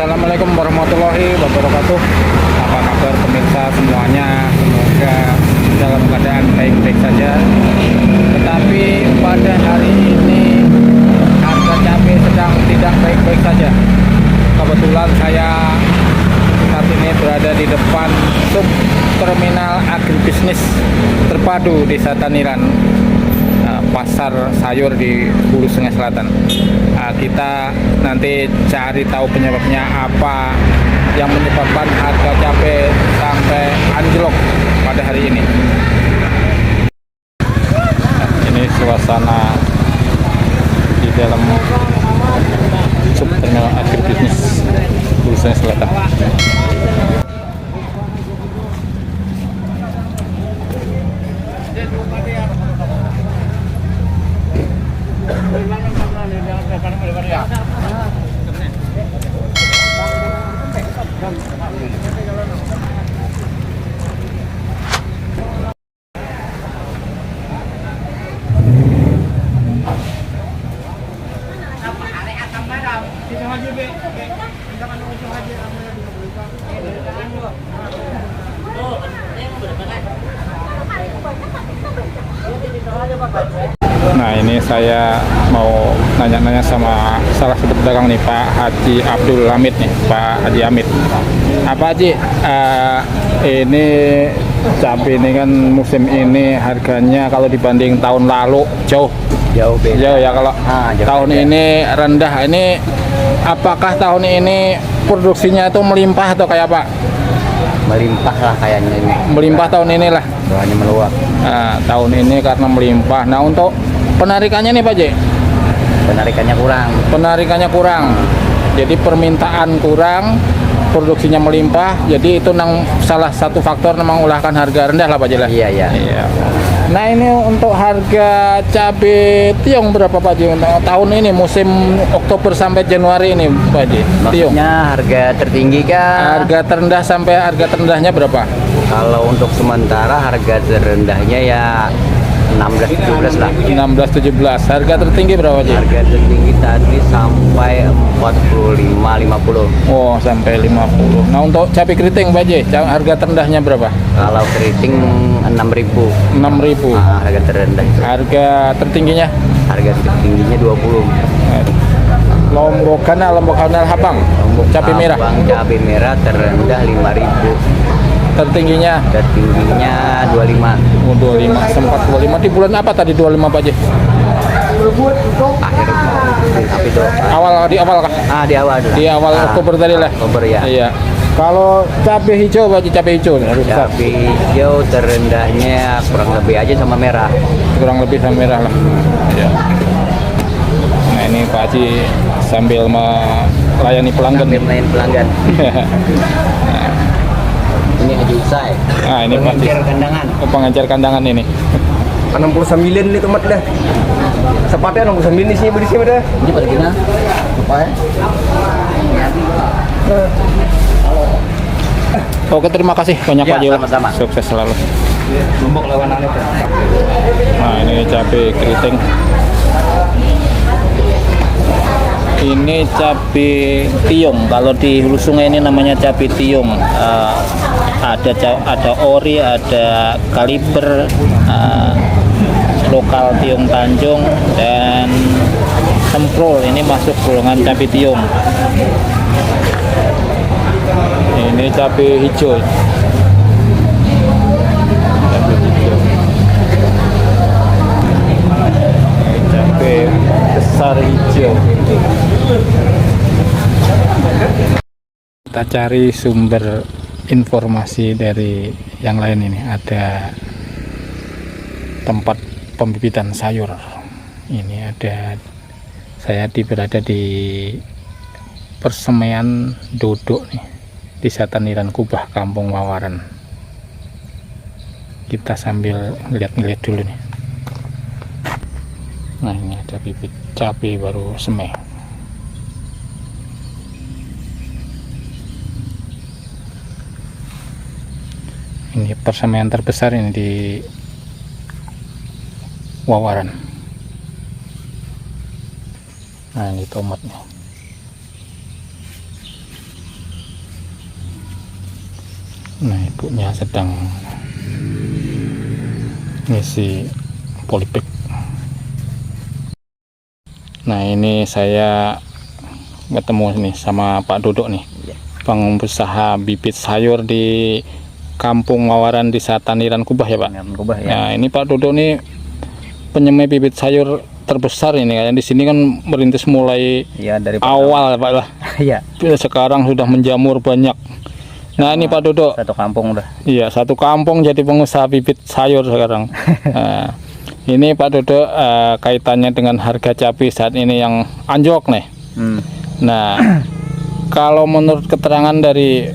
Assalamualaikum warahmatullahi wabarakatuh. Apa kabar pemirsa semuanya? Semoga dalam keadaan baik-baik saja. Tetapi pada hari ini harga cabai sedang tidak baik-baik saja. Kebetulan saya saat ini berada di depan sub terminal agribisnis terpadu Desa Taniran, pasar sayur di Hulu Sungai Selatan. Kita nanti cari tahu penyebabnya, apa yang menyebabkan harga cabai sampai anjlok pada hari ini. Ini suasana di dalam sub terminal agribisnis Hulu Sungai Selatan. Nah, ini saya mau nanya-nanya sama salah satu pedagang nih, Pak Haji Abdul Hamid nih, Pak Haji Hamid. Apa Haji, ini cabai ini kan musim ini harganya kalau dibanding tahun lalu jauh beda. Jauh ya. Kalau jauh tahun beda. ini rendah, ini apakah tahun ini produksinya itu melimpah atau kayak apa? Melimpah lah kayaknya ini. Melimpah tahun inilah. Soalnya meluap. Nah, tahun ini karena melimpah. Nah, untuk penarikannya nih Pak J, Penarikannya kurang. penarikannya kurang, jadi permintaan kurang, produksinya melimpah, jadi itu salah satu faktor mengulahkan harga rendah lah Pak J lah. Iya. Nah, ini untuk harga cabai tiong berapa Pak J untuk tahun ini musim Oktober sampai Januari ini Pak J? Tiong. Maksudnya harga tertinggi kah? Harga terendah sampai harga terendahnya berapa? Kalau untuk sementara harga terendahnya ya 16-17 lah. 16-17. Harga tertinggi berapa Pak J? Harga tertinggi tadi sampai 45-50. Oh, sampai 50. Nah, untuk cabai keriting Pak J, harga terendahnya berapa? Kalau keriting 6.000. 6.000. Nah, harga terendah itu. Harga tertingginya? Harga tertingginya 20. Lombok Kanal Habang, cabai merah. Abang cabai merah terendah 5.000. Tertingginya? Tertingginya 25. 25. Sempat 25 di bulan apa tadi 25 Pak J? Akhir apa itu? Di awal kah? Di awal dulu. Di awal Oktober tadi lah. Oktober ya. Iya. Kalau cabai hijau Pak J, cabai hijau nih, harus besar. Cabai hijau terendahnya kurang lebih aja sama merah. Kurang lebih sama merah lah. Iya. Nah, ini Pak Haji sambil melayani pelanggan. Sambil main pelanggan. Ini Haji Usai. Nah, ini Pak Haji. Pengejar kandangan. Pengejar kandangan ini. 69 nih tomat dah. Sepatnya 69 di sini di sini dah. Ini pada gimana? Apa ya? Oke, terima kasih banyak Ya, Pak Haji. sama-sama. Sukses selalu. Lombok lawan aneh. Nah, ini cabai keriting. Ini cabai tiung. Kalau di Hulu Sungai ini namanya cabai tiung. Ada ori, ada kaliber, lokal tiung Tanjung, dan semprol. Ini masuk golongan cabai tiung. Ini cabai hijau. Cabai hijau. Cabai besar hijau. Kita cari sumber informasi dari yang lain ini. Ada tempat pembibitan sayur. Ini ada, saya berada di persemaian Dodok nih, Desa Taniran Kubah, Kampung Wawaran. Kita sambil ngeliat-ngeliat dulu nih. Nah, ini ada bibit cabai baru semai. Ini persemaian terbesar ini di Wawaran. Nah, ini tomatnya. Nah, ibunya sedang ngisi polybag. Nah, ini saya ketemu nih sama Pak Duduk nih, pengusaha bibit sayur di Kampung Mawaran, Desa Taniran Kubah ya Pak. Kubah ya. Nah, ini Pak Duduk nih penyemai bibit sayur terbesar ini, kayak di sini kan merintis mulai Ya dari awal Pak lah. Iya. Sekarang sudah menjamur banyak. Nah, ini Pak Duduk. Satu kampung udah. Iya, satu kampung jadi pengusaha bibit sayur sekarang. Nah, ini Pak Duduk kaitannya dengan harga cabai saat ini yang anjlok nih. Nah, kalau menurut keterangan dari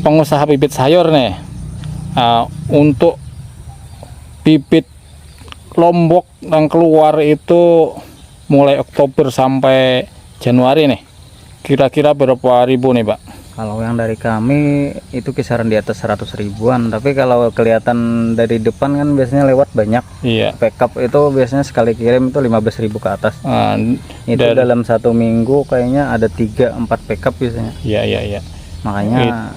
pengusaha bibit sayur nih, untuk bibit Lombok yang keluar itu mulai Oktober sampai Januari nih, kira-kira berapa ribu nih Pak? Kalau yang dari kami itu kisaran di atas 100 ribuan, tapi kalau kelihatan dari depan kan biasanya lewat banyak. Iya. Backup itu biasanya sekali kirim itu 15.000 ke atas. Itu Dan- dalam 1 minggu kayaknya ada 3-4 backup biasanya. Iya, iya, iya. Makanya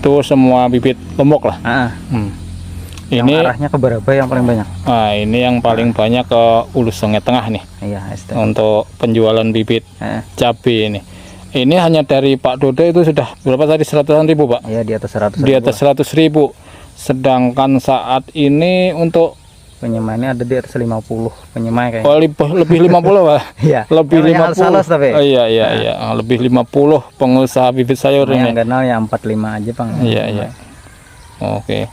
Itu semua bibit Lombok lah. yang Ini arahnya ke Baraba yang paling banyak. ini yang paling banyak ke Hulu Sungai Tengah nih Iya, ST. untuk penjualan bibit cabai ini. Ini hanya dari Pak Dodo itu sudah berapa tadi, 100-an ribu Pak? Iya, di atas 100 Di atas 100 ribu. Sedangkan saat ini untuk penyemainya ada di atas 50 penyemai kayaknya. lebih 50 Pak. Iya. Lebih Namanya 50. Alsalos tapi. Iya. Lebih 50 pengusaha bibit sayur Yang ini. ganal ya 45 aja, Bang. Iya. Oke.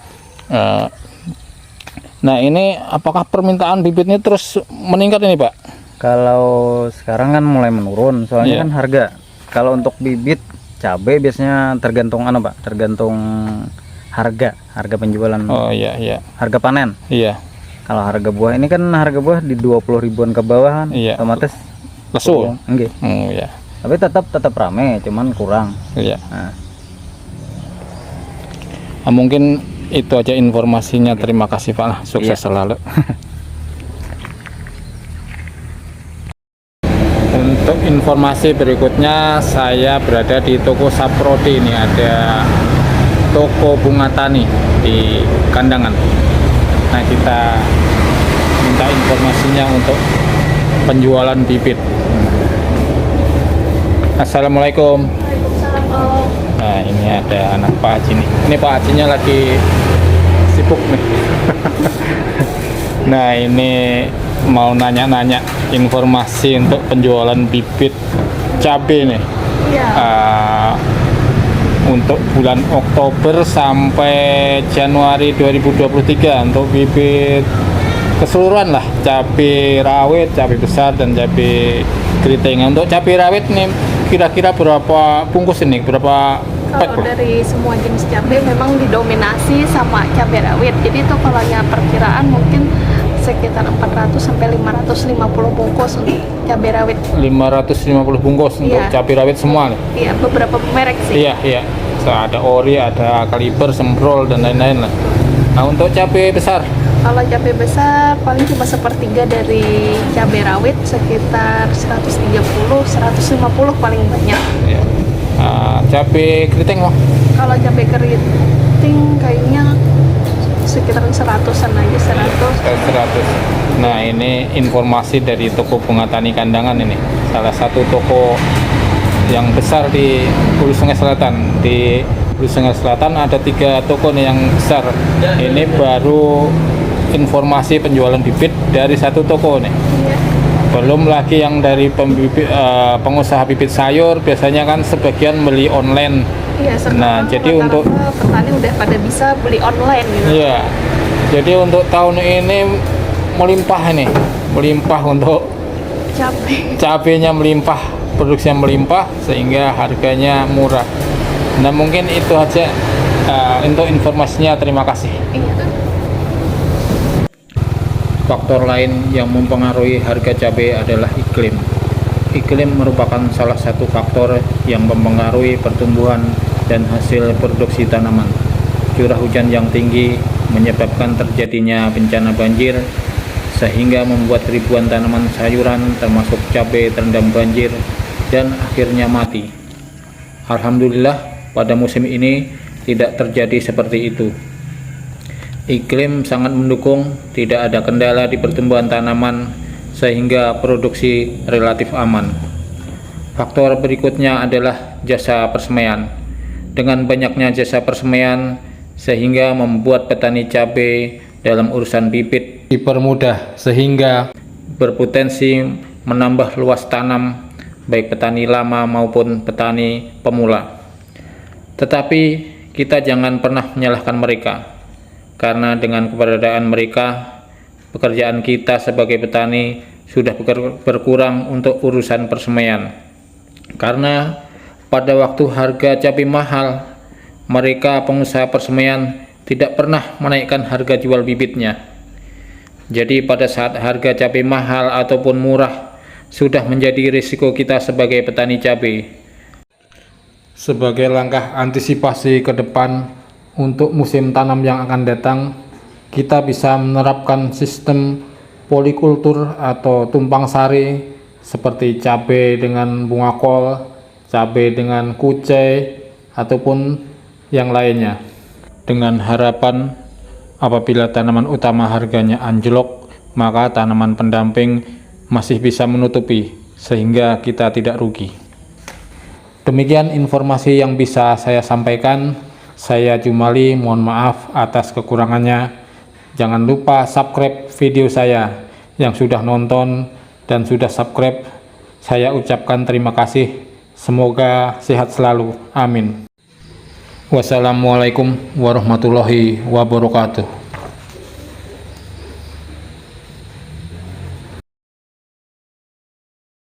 Nah, ini apakah permintaan bibitnya terus meningkat ini Pak? Kalau sekarang kan mulai menurun, soalnya Iya. kan harga. Kalau untuk bibit cabai biasanya tergantung Pak? Tergantung harga penjualan. Oh iya. Harga panen. Iya. Kalau harga buah ini kan harga buah di 20 ribuan ke bawah kan. Iya. Otomatis Lesu. enggak. Oh iya. Tapi tetap rame, cuman kurang. Iya. Nah, Mungkin itu aja informasinya. Terima kasih Pak lah. Sukses Iya. selalu. Untuk informasi berikutnya, saya berada di toko Saprodi. Ini ada toko bunga tani di Kandangan. Nah, kita minta informasinya untuk penjualan bibit. Assalamualaikum. Nah, ini ada anak Pak Haji nih. Ini Pak Hajinya lagi sibuk nih. Nah, ini mau nanya-nanya informasi untuk penjualan bibit cabai nih. Iya. Untuk bulan Oktober sampai Januari 2023 untuk bibit keseluruhan lah, cabai rawit, cabai besar dan cabai keriting. Untuk cabai rawit nih kira-kira berapa bungkus ini? Berapa pack? Kalau dari semua jenis cabai memang didominasi sama cabai rawit. Jadi itu kalau perkiraan mungkin sekitar 400 sampai 550 bungkus untuk cabai rawit. 550 bungkus untuk Iya. cabai rawit semua nih. Iya, beberapa merek sih. Iya. So, ada ori, ada kaliber, semprol dan lain-lain lah. Nah, untuk cabai besar Kalau cabai besar paling cuma sepertiga dari cabai rawit, sekitar 130, 150 paling banyak. ya. Cabai keriting Bang. Kalau cabai keriting kayaknya sekitaran 100-an aja, 100. 100. Nah, ini informasi dari toko bunga tani Kandangan ini. Salah satu toko yang besar di Hulu Sungai Selatan. Di Hulu Sungai Selatan ada 3 toko nih yang besar. Ini baru informasi penjualan bibit dari satu toko nih. Iya. Belum lagi yang dari pengusaha bibit sayur, biasanya kan sebagian beli online. Iya, sekarang Nah, jadi untuk petani udah pada bisa beli online gitu. Iya. Jadi untuk tahun ini melimpah untuk Cabai. cabenya melimpah, produksinya melimpah sehingga harganya murah. Nah, mungkin itu aja untuk informasinya. Terima kasih. Iya. Faktor lain yang mempengaruhi harga cabai adalah iklim. Iklim merupakan salah satu faktor yang mempengaruhi pertumbuhan dan hasil produksi tanaman. Curah hujan yang tinggi menyebabkan terjadinya bencana banjir, sehingga membuat ribuan tanaman sayuran termasuk cabai terendam banjir dan akhirnya mati. Alhamdulillah, pada musim ini tidak terjadi seperti itu. Iklim sangat mendukung, tidak ada kendala di pertumbuhan tanaman sehingga produksi relatif aman. Faktor berikutnya adalah jasa persemaian. Dengan banyaknya jasa persemaian sehingga membuat petani cabai dalam urusan bibit dipermudah sehingga berpotensi menambah luas tanam baik petani lama maupun petani pemula. Tetapi kita jangan pernah menyalahkan mereka, karena dengan keberadaan mereka, pekerjaan kita sebagai petani sudah berkurang untuk urusan persemaian. Karena pada waktu harga cabai mahal, mereka pengusaha persemaian tidak pernah menaikkan harga jual bibitnya. Jadi pada saat harga cabai mahal ataupun murah, sudah menjadi risiko kita sebagai petani cabai. Sebagai langkah antisipasi ke depan untuk musim tanam yang akan datang, kita bisa menerapkan sistem polikultur atau tumpang sari seperti cabai dengan bunga kol, cabai dengan kucai, ataupun yang lainnya. Dengan harapan apabila tanaman utama harganya anjlok, maka tanaman pendamping masih bisa menutupi sehingga kita tidak rugi. Demikian informasi yang bisa saya sampaikan. Saya Jumali, mohon maaf atas kekurangannya. Jangan lupa subscribe video saya. Yang sudah nonton dan sudah subscribe, saya ucapkan terima kasih. Semoga sehat selalu. Amin. Wassalamualaikum warahmatullahi wabarakatuh.